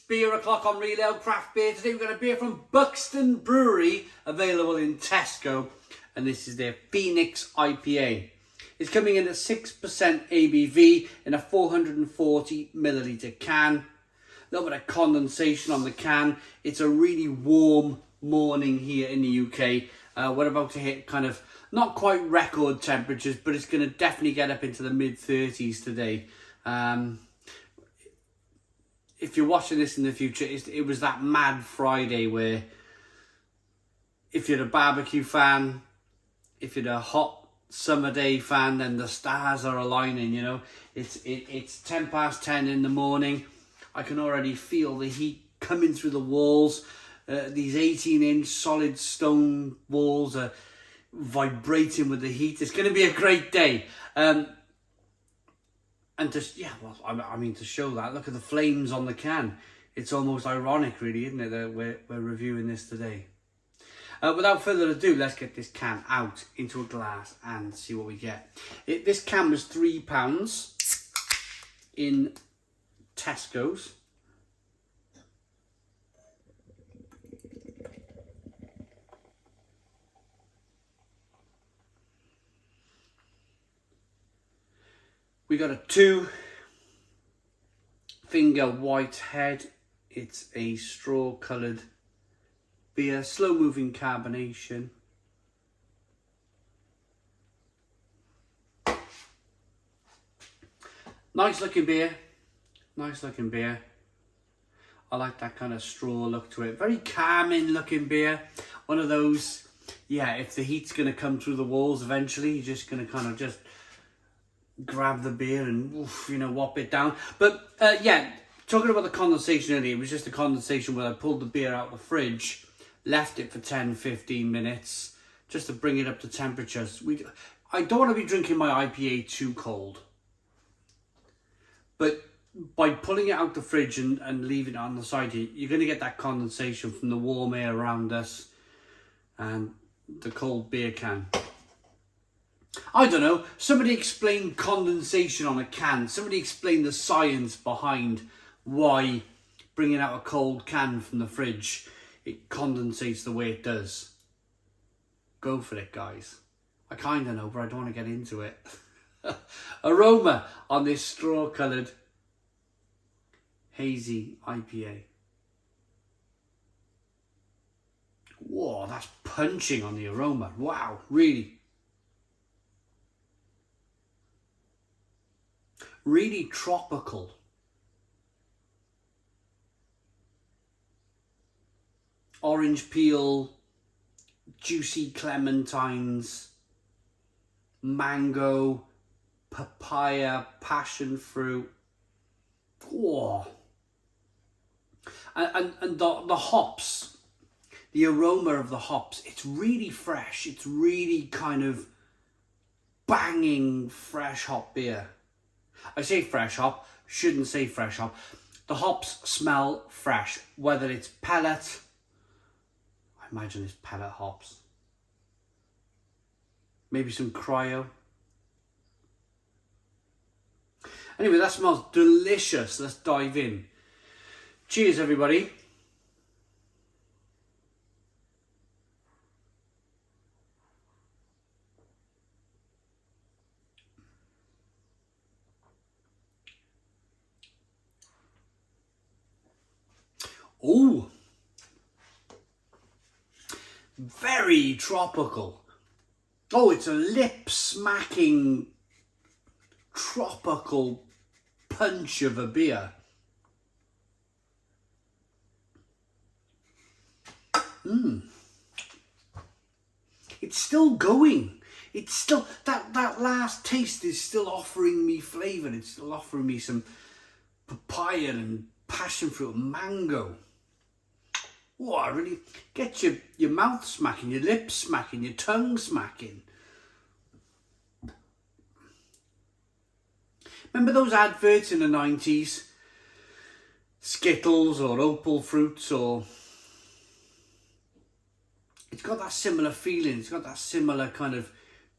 Beer O'Clock on Real Ale Craft Beer. Today we've got a beer from Buxton Brewery, available in Tesco, and this is their Phoenix IPA. It's coming in at 6% ABV in a 440 milliliter can. A little bit of condensation on the can. It's a really warm morning here in the UK. We're about to hit kind of not quite record temperatures, but it's going to definitely get up into the mid 30s today. If you're watching this in the future, it was that Mad Friday where if you're a barbecue fan, if you're a hot summer day fan, then the stars are aligning, you know. It's 10 past 10 in the morning. I can already feel the heat coming through the walls. These 18-inch solid stone walls are vibrating with the heat. It's going to be a great day. And to to show that, look at the flames on the can. It's almost ironic, really, isn't it, that we're reviewing this today. Without further ado, let's get this can out into a glass and see what we get. This can was £3 in Tesco's. We got a 2-finger white head. It's a straw coloured beer, slow moving carbonation. Nice looking beer. Nice looking beer. I like that kind of straw look to it. Very calming looking beer. One of those, yeah, if the heat's going to come through the walls eventually, you're just going to kind of just grab the beer and whop it down. But yeah, talking about the condensation earlier, it was just a condensation where I pulled the beer out of the fridge, left it for 10-15 minutes just to bring it up to temperatures. I don't want to be drinking my IPA too cold, but by pulling it out the fridge and leaving it on the side, you're going to get that condensation from the warm air around us and the cold beer can. I don't know, somebody explain condensation on a can. Somebody explain the science behind why bringing out a cold can from the fridge, it condensates the way it does. Go for it, guys. I kind of know, but I don't want to get into it. Aroma on this straw-coloured hazy IPA. Whoa, that's punching on the aroma. Wow, really. Really tropical. Orange peel, juicy clementines, mango, papaya, passion fruit. Whoa. And the hops, the aroma of the hops, it's really fresh. It's really kind of banging fresh hop beer. I say fresh hop, shouldn't say fresh hop. The hops smell fresh, whether it's pellet, I imagine it's pellet hops. Maybe some cryo. Anyway, that smells delicious. Let's dive in. Cheers, everybody. Oh, very tropical. Oh, it's a lip-smacking tropical punch of a beer. It's still going. It's still, that last taste is still offering me flavour. It's still offering me some papaya and passion fruit and mango. Oh, really get your mouth smacking, your lips smacking, your tongue smacking. Remember those adverts in the 90s? Skittles or Opal Fruits, or... It's got that similar feeling. It's got that similar kind of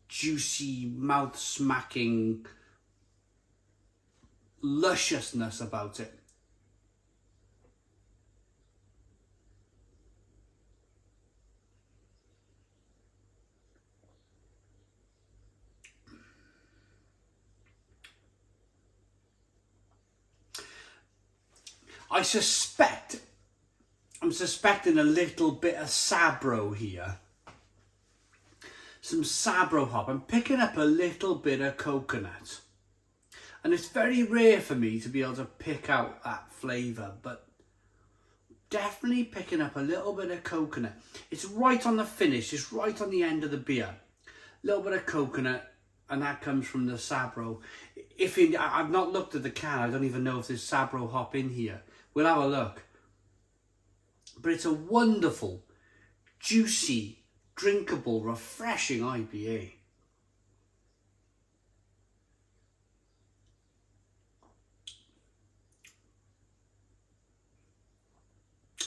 juicy, mouth-smacking lusciousness about it. I'm suspecting a little bit of Sabro here. Some Sabro hop. I'm picking up a little bit of coconut. And it's very rare for me to be able to pick out that flavour, but definitely picking up a little bit of coconut. It's right on the finish, it's right on the end of the beer. A little bit of coconut, and that comes from the Sabro. I've not looked at the can, I don't even know if there's Sabro hop in here. We'll have a look. But it's a wonderful, juicy, drinkable, refreshing IPA.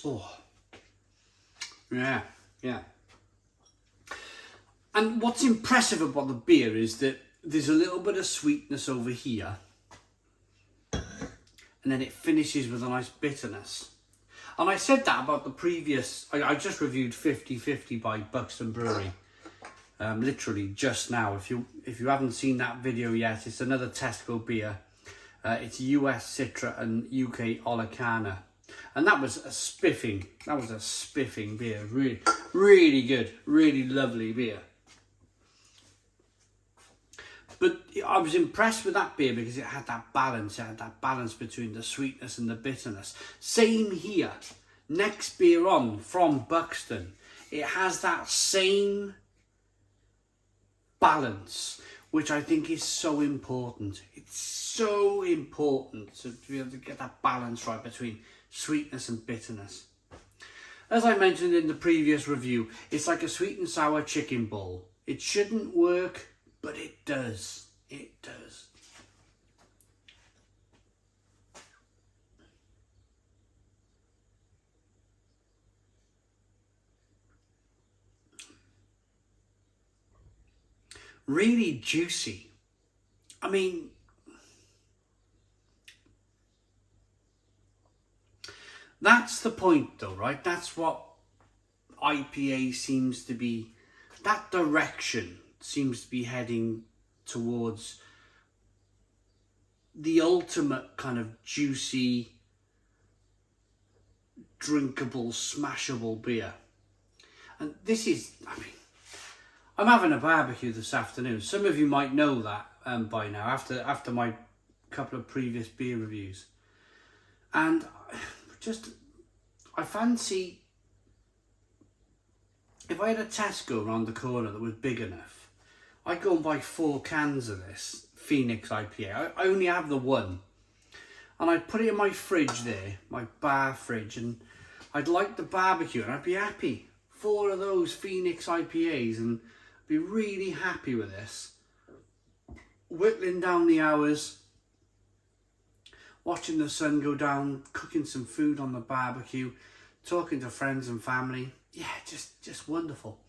Oh, yeah. And what's impressive about the beer is that there's a little bit of sweetness over here, and then it finishes with a nice bitterness. And I said that about the previous, I just reviewed 50/50 by Buxton Brewery, literally just now. If you haven't seen that video yet, it's another Tesco beer. It's US Citra and UK Olicana. And that was a spiffing beer. Really, really good, really lovely beer. But I was impressed with that beer because it had that balance. It had that balance between the sweetness and the bitterness. Same here. Next beer on from Buxton. It has that same balance, which I think is so important. It's so important to be able to get that balance right between sweetness and bitterness. As I mentioned in the previous review, it's like a sweet and sour chicken bowl. It shouldn't work, but it does. It does. Really juicy. I mean, that's the point though, right? That's what IPA seems to be, that direction seems to be heading towards the ultimate kind of juicy, drinkable, smashable beer. And this is, I mean, I'm having a barbecue this afternoon. Some of you might know that by now, after my couple of previous beer reviews. And I fancy, if I had a Tesco around the corner that was big enough, I'd go and buy 4 cans of this Phoenix IPA. I only have the one. And I'd put it in my fridge there, my bar fridge, and I'd light the barbecue and I'd be happy. 4 of those Phoenix IPAs and be really happy with this. Whittling down the hours, watching the sun go down, cooking some food on the barbecue, talking to friends and family. Yeah, just wonderful.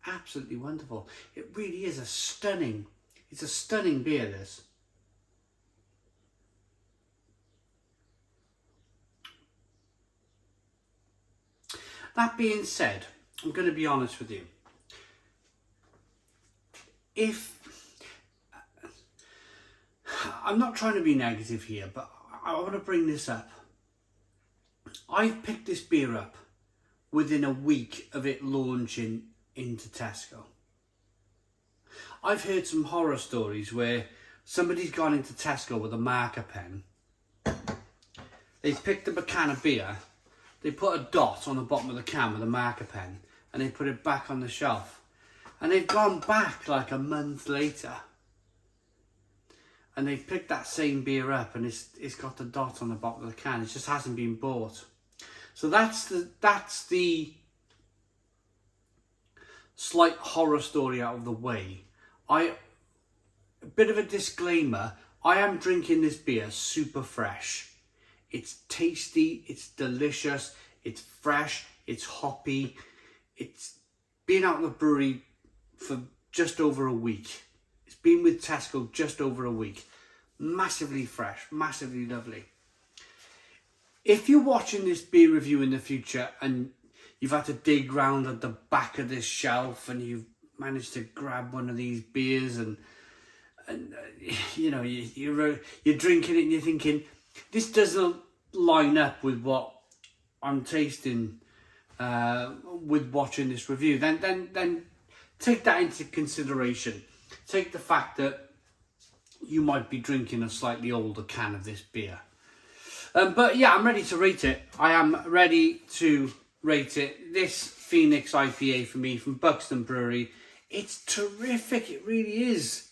Absolutely wonderful. It really is it's a stunning beer, this. That being said, I'm going to be honest with you. I'm not trying to be negative here, but I want to bring this up. I've picked this beer up within a week of it launching into Tesco. I've heard some horror stories where somebody's gone into Tesco with a marker pen. They've picked up a can of beer, they put a dot on the bottom of the can with a marker pen, and they put it back on the shelf. And they've gone back like a month later, and they've picked that same beer up, and it's got the dot on the bottom of the can. It just hasn't been bought. So that's the slight horror story out of the way. A bit of a disclaimer, I am drinking this beer super fresh. It's tasty, it's delicious, it's fresh, it's hoppy. It's been out of the brewery for just over a week. It's been with Tesco just over a week. Massively fresh, massively lovely. If you're watching this beer review in the future and you've had to dig round at the back of this shelf and you've managed to grab one of these beers and you know, you're drinking it and you're thinking, this doesn't line up with what I'm tasting with watching this review, then take that into consideration. Take the fact that you might be drinking a slightly older can of this beer. But yeah, I'm ready to rate it. I am ready to rate it. This Phoenix IPA for me from Buxton Brewery, it's terrific. It really is.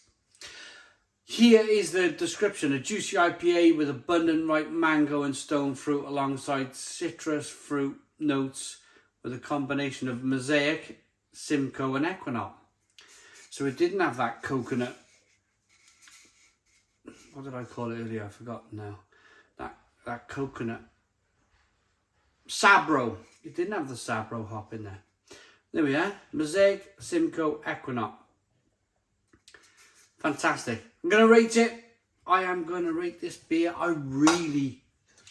Here is the description: a juicy IPA with abundant ripe mango and stone fruit alongside citrus fruit notes with a combination of Mosaic, Simcoe and Equinox. So it didn't have that coconut. What did I call it earlier? I've forgotten now. That coconut. Sabro. It didn't have the Sabro hop in there. There we are. Mosaic, Simcoe, Equinox. Fantastic. I'm going to rate it. I am going to rate this beer. I really,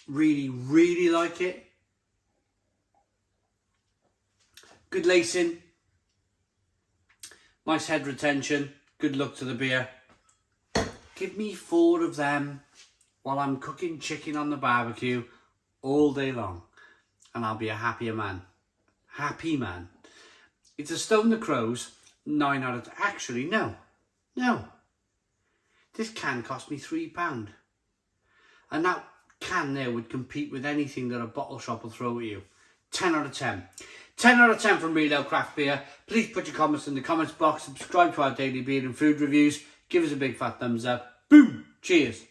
really, really like it. Good lacing. Nice head retention. Good look to the beer. Give me 4 of them while I'm cooking chicken on the barbecue all day long, and I'll be a happier man. Happy man. It's a Stone the Crows 9 out of 10. Actually, no. This can cost me £3. And that can there would compete with anything that a bottle shop will throw at you. 10 out of 10. 10 out of 10 from Real Ale Craft Beer. Please put your comments in the comments box. Subscribe to our daily beer and food reviews. Give us a big fat thumbs up. Boom! Cheers.